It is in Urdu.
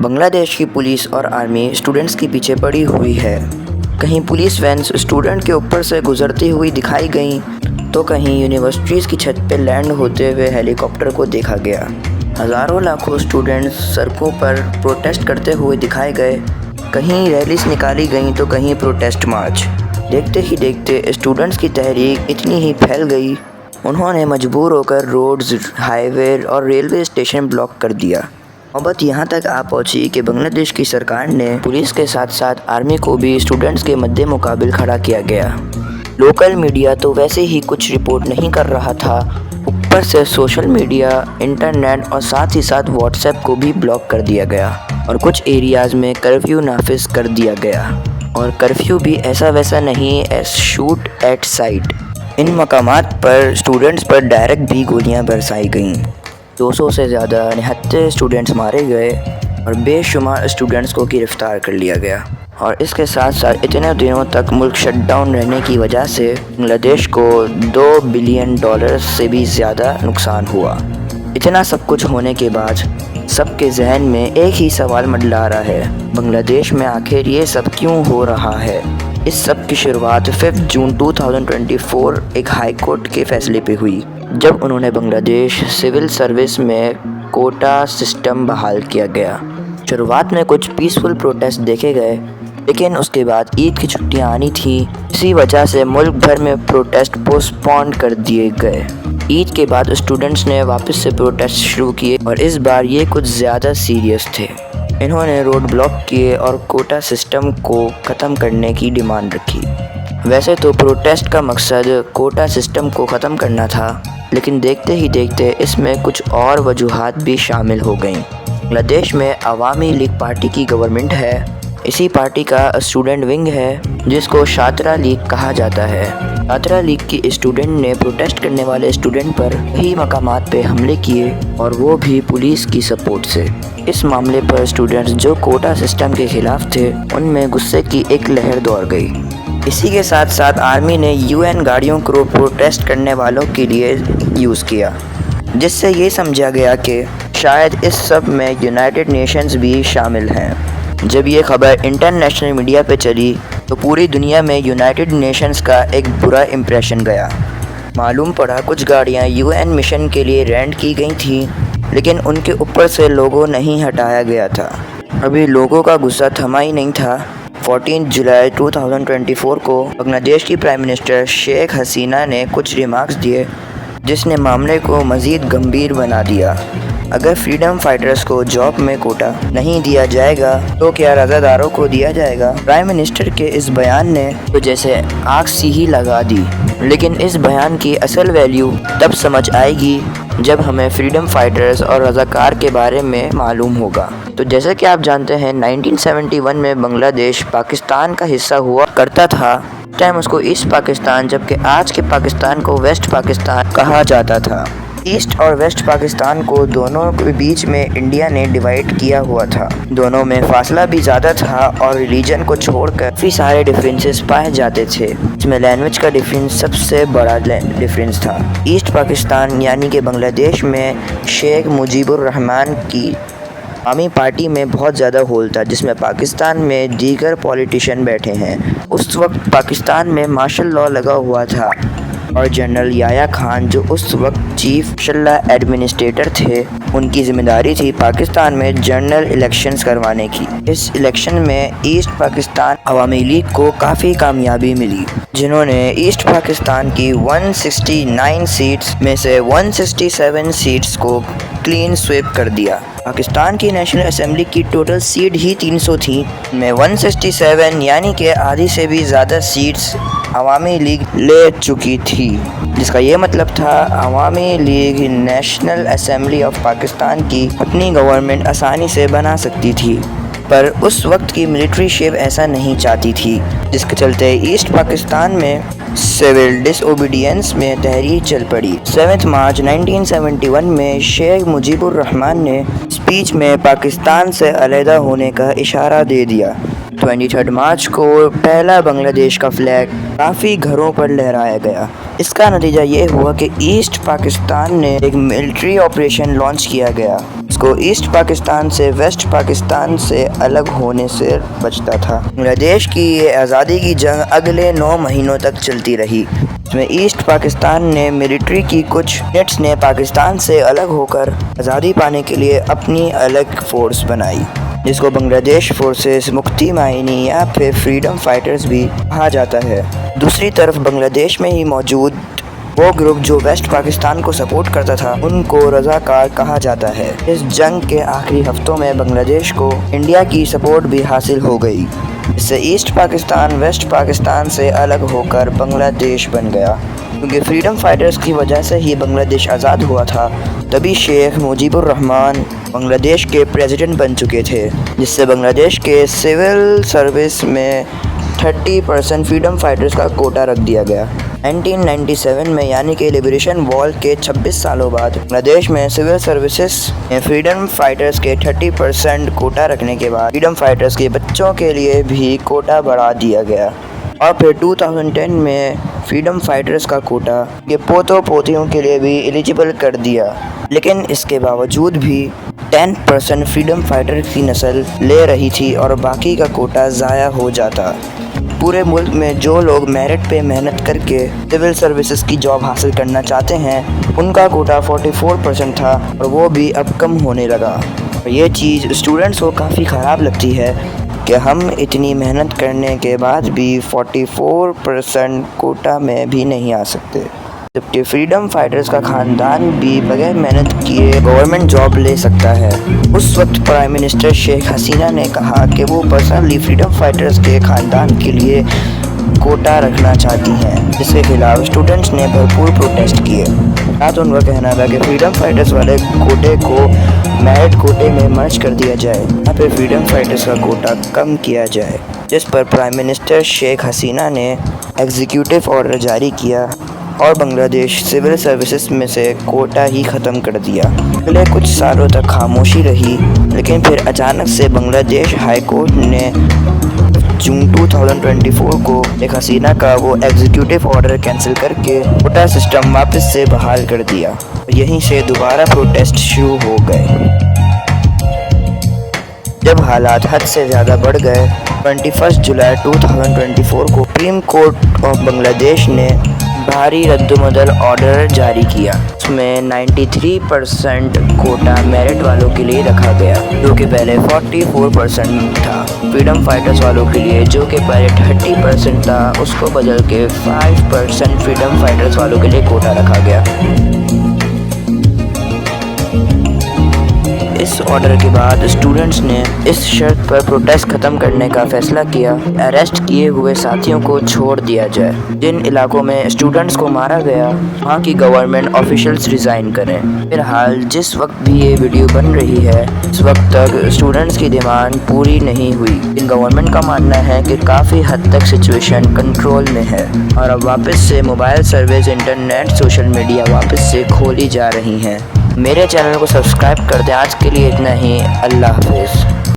بنگلہ دیش کی پولیس اور آرمی اسٹوڈنٹس کے پیچھے پڑی ہوئی ہے۔ کہیں پولیس وینس اسٹوڈنٹ کے اوپر سے گزرتی ہوئی دکھائی گئیں تو کہیں یونیورسٹیز کی چھت پہ لینڈ ہوتے ہوئے ہیلی کاپٹر کو دیکھا گیا۔ ہزاروں لاکھوں اسٹوڈنٹس سڑکوں پر پروٹیسٹ کرتے ہوئے دکھائے گئے، کہیں ریلیز نکالی گئیں تو کہیں پروٹیسٹ مارچ۔ دیکھتے ہی دیکھتے اسٹوڈنٹس کی تحریک اتنی ہی پھیل گئی، انہوں نے مجبور ہو کر روڈز، ہائی وے اور ریلوے اسٹیشن بلاک کر دیا۔ نوبت یہاں تک آ پہنچی کہ بنگلہ دیش کی سرکار نے پولیس کے ساتھ ساتھ آرمی کو بھی اسٹوڈنٹس کے مد مقابل کھڑا کیا گیا۔ لوکل میڈیا تو ویسے ہی کچھ رپورٹ نہیں کر رہا تھا، اوپر سے سوشل میڈیا، انٹرنیٹ اور ساتھ ہی ساتھ واٹس ایپ کو بھی بلاک کر دیا گیا اور کچھ ایریاز میں کرفیو نافذ کر دیا گیا، اور کرفیو بھی ایسا ویسا نہیں، ایس شوٹ ایٹ سائٹ۔ ان مقامات پر اسٹوڈنٹس پر ڈائریکٹ بھی گولیاں برسائی گئیں۔ 200 سے زیادہ نہتے اسٹوڈنٹس مارے گئے اور بے شمار اسٹوڈنٹس کو گرفتار کر لیا گیا، اور اس کے ساتھ ساتھ اتنے دنوں تک ملک شٹ ڈاؤن رہنے کی وجہ سے بنگلہ دیش کو $2 بلین سے بھی زیادہ نقصان ہوا۔ اتنا سب کچھ ہونے کے بعد سب کے ذہن میں ایک ہی سوال منڈلا رہا ہے، بنگلہ دیش میں آخر یہ سب کیوں ہو رہا ہے؟ اس سب کی شروعات 5 جون 2024 ایک ہائی کورٹ کے فیصلے پہ ہوئی، جب انہوں نے بنگلہ دیش سول سروس میں کوٹا سسٹم بحال کیا گیا۔ شروعات میں کچھ پیسفل پروٹیسٹ دیکھے گئے، لیکن اس کے بعد عید کی چھٹیاں آنی تھیں، اسی وجہ سے ملک بھر میں پروٹیسٹ پوسٹ پون کر دیے گئے۔ عید کے بعد اسٹوڈنٹس نے واپس سے پروٹیسٹ شروع کیے، اور اس بار یہ کچھ زیادہ سیریس تھے۔ انہوں نے روڈ بلاک کیے اور کوٹا سسٹم کو ختم کرنے کی ڈیمانڈ رکھی۔ ویسے تو پروٹیسٹ کا مقصد کوٹا سسٹم کو ختم کرنا تھا، لیکن دیکھتے ہی دیکھتے اس میں کچھ اور وجوہات بھی شامل ہو گئیں۔ بنگلہ دیش میں عوامی لیگ پارٹی کی گورنمنٹ ہے، اسی پارٹی کا اسٹوڈنٹ ونگ ہے جس کو چھاترا لیگ کہا جاتا ہے۔ چھاترا لیگ کی اسٹوڈنٹ نے پروٹیسٹ کرنے والے اسٹوڈنٹ پر کئی مقامات پہ حملے کیے، اور وہ بھی پولیس کی سپورٹ سے۔ اس معاملے پر اسٹوڈنٹس جو کوٹا سسٹم کے خلاف تھے، ان میں غصے کی ایک لہر دوڑ گئی۔ اسی کے ساتھ ساتھ آرمی نے UN گاڑیوں کو پروٹیسٹ کرنے والوں کے لیے یوز کیا، جس سے یہ سمجھا گیا کہ شاید اس سب میں یونائٹڈ نیشنز بھی شامل ہیں۔ جب یہ خبر انٹرنیشنل میڈیا پہ چلی تو پوری دنیا میں یونائٹڈ نیشنز کا ایک برا امپریشن گیا۔ معلوم پڑا کچھ گاڑیاں UN مشن کے لیے رینٹ کی گئی تھیں، لیکن ان کے اوپر سے لوگو نہیں ہٹایا گیا تھا۔ ابھی لوگوں کا غصہ تھما ہی نہیں تھا۔ 14 جولائی 2024 کو بنگلہ دیش کی پرائم منسٹر شیخ حسینہ نے کچھ ریمارکس دیے، جس نے معاملے کو مزید گمبھیر بنا دیا۔ اگر فریڈم فائٹرز کو جاب میں کوٹا نہیں دیا جائے گا تو کیا رضا داروں کو دیا جائے گا؟ پرائم منسٹر کے اس بیان نے تو جیسے آگ سی ہی لگا دی، لیکن اس بیان کی اصل ویلیو تب سمجھ آئے گی جب ہمیں فریڈم فائٹرز اور رضاکار کے بارے میں معلوم ہوگا۔ تو جیسا کہ آپ جانتے ہیں 1971 میں بنگلہ دیش پاکستان کا حصہ ہوا کرتا تھا۔ اس ٹائم اس کو ایسٹ پاکستان، جبکہ آج کے پاکستان کو ویسٹ پاکستان کہا جاتا تھا۔ ایسٹ اور ویسٹ پاکستان کو دونوں کے بیچ میں انڈیا نے ڈیوائیڈ کیا ہوا تھا۔ دونوں میں فاصلہ بھی زیادہ تھا، اور ریلیجن کو چھوڑ کر کافی سارے ڈفرینسز پائے جاتے تھے، اس میں لینگویج کا ڈفرینس سب سے بڑا ڈفرینس تھا۔ ایسٹ پاکستان یعنی کہ بنگلہ دیش میں شیخ مجیب الرحمان کی عوامی پارٹی میں بہت زیادہ ہول تھا، جس میں پاکستان میں دیگر پولیٹیشین بیٹھے ہیں۔ اس وقت پاکستان میں مارشل لاء لگا ہوا تھا، اور جنرل یحییٰ خان جو اس وقت چیف مارشل لاء ایڈمنسٹریٹر تھے، ان کی ذمہ داری تھی پاکستان میں جنرل الیکشنز کروانے کی۔ اس الیکشن میں ایسٹ پاکستان عوامی لیگ کو کافی کامیابی ملی، جنہوں نے ایسٹ پاکستان کی 169 سیٹس میں سے 167 سیٹس کو کلین سویپ کر دیا۔ پاکستان کی نیشنل اسمبلی کی ٹوٹل سیٹ ہی 300 تھیں، میں 167 یعنی کہ آدھی سے بھی زیادہ سیٹس عوامی لیگ لے چکی تھی، جس کا یہ مطلب تھا عوامی league national assembly of Pakistan کی اپنی گورنمنٹ آسانی سے بنا سکتی تھی۔ پر اس وقت کی ملٹری شیپ ایسا نہیں چاہتی تھی، جس کے چلتے ایسٹ پاکستان میں سول ڈس اوبیڈینس میں تحریک چل پڑی۔ 7 مارچ 1971 میں شیخ مجیب الرحمان نے اسپیچ میں پاکستان سے علیحدہ ہونے کا اشارہ دے دیا۔ 23 مارچ کو پہلا بنگلہ دیش کا فلیگ کافی گھروں پر لہرایا گیا۔ اس کا نتیجہ یہ ہوا کہ ایسٹ پاکستان نے ایک ملٹری آپریشن لانچ کیا گیا، اس کو ایسٹ پاکستان سے ویسٹ پاکستان سے الگ ہونے سے بچتا تھا۔ بنگلہ دیش کی یہ آزادی کی جنگ اگلے 9 مہینوں تک چلتی رہی، اس میں ایسٹ پاکستان نے ملٹری کی کچھ یونٹس نے پاکستان سے الگ ہو کر آزادی پانے کے لیے اپنی الگ فورس بنائی، جس کو بنگلہ دیش فورسز مکتی مائنی یا پھر فریڈم فائٹرز بھی کہا جاتا ہے۔ دوسری طرف بنگلہ دیش میں ہی موجود وہ گروپ جو ویسٹ پاکستان کو سپورٹ کرتا تھا، ان کو رضاکار کہا جاتا ہے۔ اس جنگ کے آخری ہفتوں میں بنگلہ دیش کو انڈیا کی سپورٹ بھی حاصل ہو گئی، اس سے ایسٹ پاکستان ویسٹ پاکستان سے الگ ہو کر بنگلہ دیش بن گیا۔ کیونکہ فریڈم فائٹرز کی وجہ سے ہی بنگلہ دیش آزاد ہوا تھا، تبھی شیخ مجیب الرحمان بنگلہ دیش کے پریزیڈنٹ بن چکے تھے، جس سے بنگلہ دیش کے سول سروس میں 30% فریڈم فائٹرز کا کوٹا رکھ دیا گیا۔ 1997 میں یعنی کہ لبریشن وار کے 26 سالوں بعد بنگلہ دیش میں سول سروسز میں فریڈم فائٹرز کے 30% کوٹا رکھنے کے بعد فریڈم فائٹرز کے بچوں کے لیے بھی کوٹا بڑھا دیا گیا، اور پھر 2010 میں فریڈم فائٹرز کا کوٹا یہ پوتوں پوتیوں کے لیے بھی ایلیجیبل کر دیا، لیکن اس کے باوجود بھی 10% فریڈم فائٹر کی نسل لے رہی تھی اور باقی کا کوٹا ضائع ہو جاتا۔ پورے ملک میں جو لوگ میرٹ پہ محنت کر کے سول سروسز کی جاب حاصل کرنا چاہتے ہیں، ان کا کوٹا 44% تھا، اور وہ بھی اب کم ہونے لگا۔ یہ چیز اسٹوڈنٹس کو کافی خراب لگتی ہے کہ ہم اتنی محنت کرنے کے بعد بھی 44% کوٹا میں بھی نہیں آ سکتے، جبکہ فریڈم فائٹرز کا خاندان بھی بغیر محنت کیے گورنمنٹ جاب لے سکتا ہے۔ اس وقت پرائم منسٹر شیخ حسینہ نے کہا کہ وہ پرسنلی فریڈم فائٹرز کے خاندان کے لیے کوٹا رکھنا چاہتی ہیں، جس کے خلاف اسٹوڈنٹس نے بھرپور پروٹیسٹ کیے۔ ساتھ ان کا کہنا تھا کہ فریڈم فائٹرز والے کوٹے کو میرٹ کوٹے میں مرج کر دیا جائے، یا پھر فریڈم فائٹرز کا کوٹا کم کیا جائے، جس پر پرائم منسٹر شیخ حسینہ نے ایگزیکیوٹو آرڈر جاری کیا اور بنگلہ دیش سول سروسز میں سے کوٹا ہی ختم کر دیا۔ اگلے کچھ سالوں تک خاموشی رہی، لیکن پھر اچانک سے بنگلہ دیش ہائی کورٹ نے جون 2024 کو شیخ حسینہ کا وہ ایگزیکیوٹو آرڈر کینسل کر کے کوٹا سسٹم واپس سے بحال کر دیا، اور یہیں سے دوبارہ پروٹیسٹ شروع ہو گئے۔ جب حالات حد سے زیادہ بڑھ گئے، 21 جولائی 2024 کو سپریم کورٹ آف بنگلہ دیش نے بھاری رد و بدل آرڈر جاری کیا۔ اس میں 93% کوٹا میرٹ والوں کے لیے رکھا گیا، جو کہ پہلے 44% تھا۔ فریڈم فائٹرز والوں کے لیے جو کہ پہلے 30% تھا، اس کو بدل کے 5% فریڈم فائٹرز والوں کے لیے کوٹا رکھا گیا۔ اس آرڈر کے بعد اسٹوڈنٹس نے اس شرط پر پروٹیسٹ ختم کرنے کا فیصلہ کیا کہ اریسٹ کیے ہوئے ساتھیوں کو چھوڑ دیا جائے۔ جن علاقوں میں اسٹوڈنٹس کو مارا گیا، وہاں کی گورنمنٹ آفیشلز ریزائن کریں۔ فی الحال جس وقت بھی یہ ویڈیو بن رہی ہے، اس وقت تک اسٹوڈنٹس کی ڈیمانڈ پوری نہیں ہوئی، لیکن گورنمنٹ کا ماننا ہے کہ کافی حد تک سچویشن کنٹرول میں ہے، اور اب واپس سے mobile service, internet, social media واپس سے کھولی جا رہی ہیں۔ میرے چینل کو سبسکرائب کر دیں۔ آج کے لیے اتنا ہی، اللہ حافظ۔